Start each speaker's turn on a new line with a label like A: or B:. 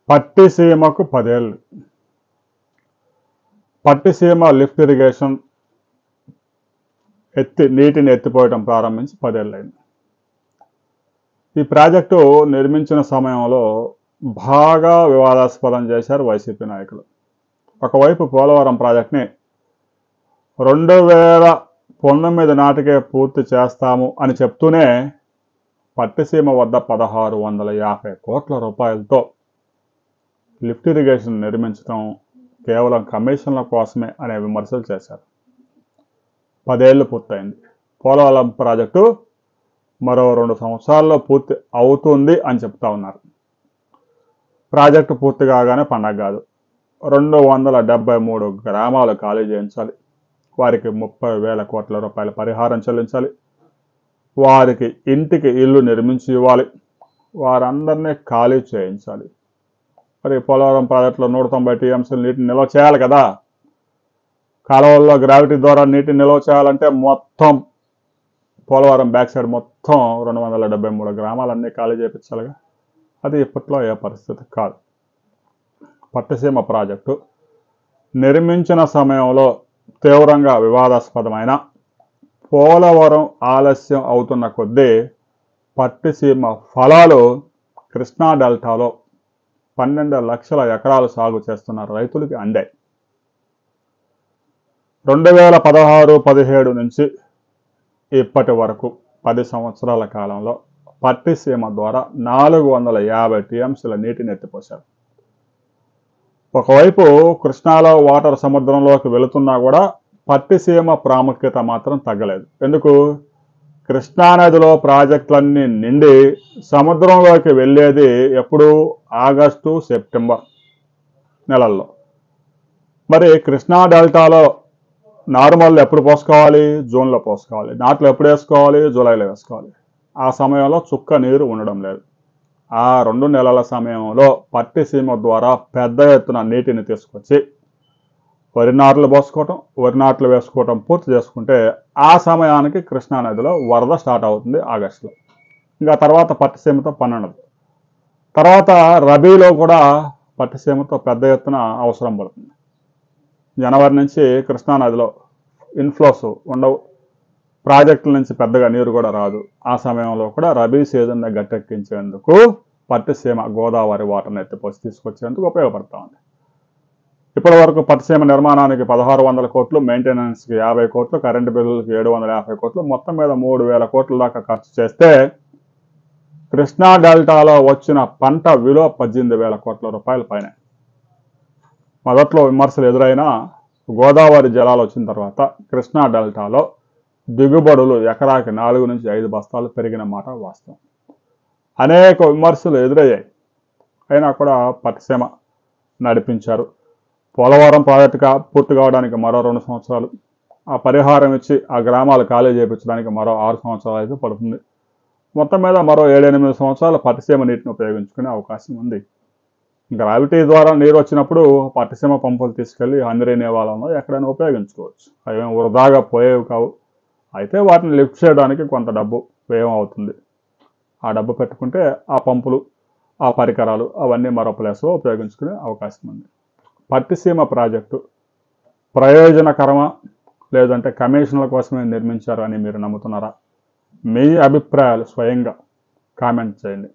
A: పట్టిసీమకు 10 ఏళ్ళు. Pattiseema lift irrigation నీటిని ఎత్తిపోయడం ప్రారంభించి 10 ఏళ్ళైంది. ఈ ప్రాజెక్టు నిర్మించిన సమయంలో బాగా వివాదాస్పదం చేశారు వైసీపీ నాయకులు. ఒకవైపు పోలవరం ప్రాజెక్ట్ని 2019 నాటికే పూర్తి చేస్తాము అని చెప్తూనే పట్టిసీమ వద్ద 1650 కోట్ల రూపాయలతో లిఫ్ట్ ఇరిగేషన్ నిర్మించడం కేవలం కమిషన్ల కోసమే అనే విమర్శలు చేశారు. 10 ఏళ్ళు పూర్తయింది. పోలవరం ప్రాజెక్టు మరో 2 సంవత్సరాల్లో పూర్తి అవుతుంది అని చెప్తా ఉన్నారు. ప్రాజెక్టు పూర్తి కాగానే పండగ కాదు. 273 గ్రామాలు ఖాళీ చేయించాలి. వారికి 30,000 కోట్ల రూపాయల పరిహారం చెల్లించాలి. వారికి ఇంటికి ఇల్లు నిర్మించి ఇవ్వాలి. వారందరినీ ఖాళీ చేయించాలి. మరి పోలవరం ప్రాజెక్టులో 190 టీఎంసీలు నీటిని నిల్వ చేయాలి కదా. కాలువల్లో గ్రావిటీ ద్వారా నీటిని నిల్వ చేయాలంటే మొత్తం పోలవరం బ్యాక్ సైడ్ మొత్తం 273 గ్రామాలన్నీ ఖాళీ చేయించాలిగా. అది ఇప్పట్లో ఏ పరిస్థితి కాదు. పట్టిసీమ ప్రాజెక్టు నిర్మించిన సమయంలో తీవ్రంగా వివాదాస్పదమైన పోలవరం ఆలస్యం అవుతున్న కొద్దీ పట్టిసీమ ఫలాలు కృష్ణా డెల్టాలో 12 లక్షల ఎకరాలు సాగు చేస్తున్న రైతులకి అందాయి. 2016-17 నుంచి ఇప్పటి వరకు 10 సంవత్సరాల కాలంలో పట్టిసీమ ద్వారా 450 టీఎంసీల నీటిని ఎత్తిపోశారు. ఒకవైపు కృష్ణాలో వాటర్ సముద్రంలోకి వెళుతున్నా కూడా పట్టిసీమ ప్రాముఖ్యత మాత్రం తగ్గలేదు. ఎందుకు? కృష్ణానదిలో ప్రాజెక్టులన్నీ నిండి సముద్రంలోకి వెళ్ళేది ఎప్పుడు? ఆగస్టు, సెప్టెంబర్ నెలల్లో. మరి కృష్ణా డెల్టాలో నార్మల్ ఎప్పుడు పోసుకోవాలి? జూన్లో పోసుకోవాలి. నాట్లు ఎప్పుడు వేసుకోవాలి? జూలైలో వేసుకోవాలి. ఆ సమయంలో చుక్క నీరు ఉండడం లేదు. ఆ 2 నెలల సమయంలో పట్టిసీమ ద్వారా పెద్ద ఎత్తున నీటిని తీసుకొచ్చి వరి నాట్లు పోసుకోవటం, వరి నాట్లు వేసుకోవటం పూర్తి చేసుకుంటే ఆ సమయానికి కృష్ణానదిలో వరద స్టార్ట్ అవుతుంది ఆగస్టులో. ఇంకా తర్వాత పట్టిసీమతో పనుండదు. తర్వాత రబీలో కూడా పట్టిసీమతో పెద్ద ఎత్తున అవసరం పడుతుంది. జనవరి నుంచి కృష్ణానదిలో ఇన్ఫ్లోస్ ఉండవు. ప్రాజెక్టుల నుంచి పెద్దగా నీరు కూడా రాదు. ఆ సమయంలో కూడా రబీ సీజన్ని గట్టెక్కించేందుకు పట్టిసీమ గోదావరి వాటర్ని ఎత్తిపోసి తీసుకొచ్చేందుకు ఉపయోగపడతా ఉంది. ఇప్పటి వరకు పట్టిసీమ నిర్మాణానికి 1600 కోట్లు, మెయింటెనెన్స్కి 50 కోట్లు, కరెంటు బిల్లులకి 750 కోట్లు, మొత్తం మీద 3000 కోట్ల దాకా ఖర్చు చేస్తే కృష్ణా డెల్టాలో వచ్చిన పంట విలువ 18,000 కోట్ల రూపాయల పైన. మొదట్లో విమర్శలు ఎదురైనా గోదావరి జలాలు వచ్చిన తర్వాత కృష్ణా డెల్టాలో దిగుబడులు ఎకరాకి 4 నుంచి 5 బస్తాలు పెరిగిన మాట వాస్తవం. అనేక విమర్శలు ఎదురయ్యాయి. అయినా కూడా పట్టిసీమ నడిపించారు. పోలవరం ప్రాజెక్టుగా పూర్తి కావడానికి మరో 2 సంవత్సరాలు, ఆ పరిహారం ఇచ్చి ఆ గ్రామాలు ఖాళీ చేయించడానికి మరో 6 సంవత్సరాలు అయితే పడుతుంది. మొత్తం మీద మరో 7-8 సంవత్సరాలు పట్టిసీమ నీటిని ఉపయోగించుకునే అవకాశం ఉంది. గ్రావిటీ ద్వారా నీరు వచ్చినప్పుడు పట్టిసీమ పంపులు తీసుకెళ్లి హంద్రీ నేవాలలో ఎక్కడైనా ఉపయోగించుకోవచ్చు. అవి వృధాగా పోయేవి కావు. అయితే వాటిని లిఫ్ట్ చేయడానికి కొంత డబ్బు వ్యయం అవుతుంది. ఆ డబ్బు పెట్టుకుంటే ఆ పంపులు, ఆ పరికరాలు అవన్నీ మరో ప్లేస్లో ఉపయోగించుకునే అవకాశం ఉంది. పట్టిసీమ ప్రాజెక్టు ప్రయోజనకరమా లేదంటే కమిషన్ల కోసమే నిర్మించారు అని మీరు నమ్ముతున్నారా? మీ అభిప్రాయాలు స్వయంగా కామెంట్ చేయండి.